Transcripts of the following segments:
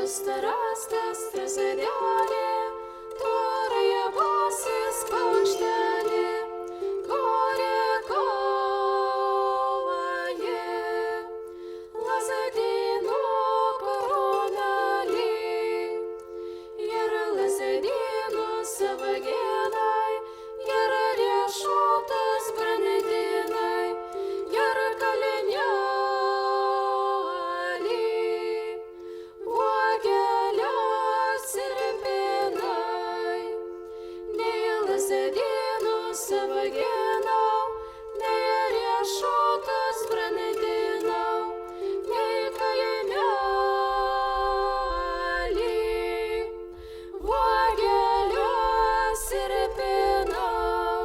Rastas trasedelė, torąją basis paukštelė, korė kovaje, lazadino koronalį, ir lazadino savagenai, ir riešutos branedinai, ir kaliniai. Savagenau, nei riešutas branedinau, nei kaliniai, vagelius ir pinau.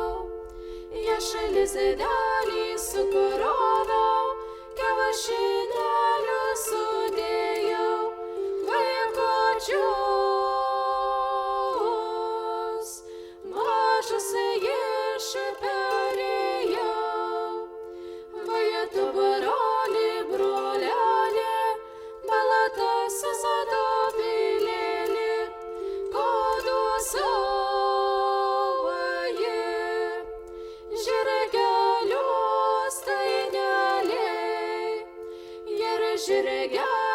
Ješelį zaidelį sukurovau, kevašinėlius sudėjau, vaikučius, mažus perėjau, vajetų broli, brolelė, balatasis adopilėlė, kodusovaje, žirgelių stainelė, ir žirgelių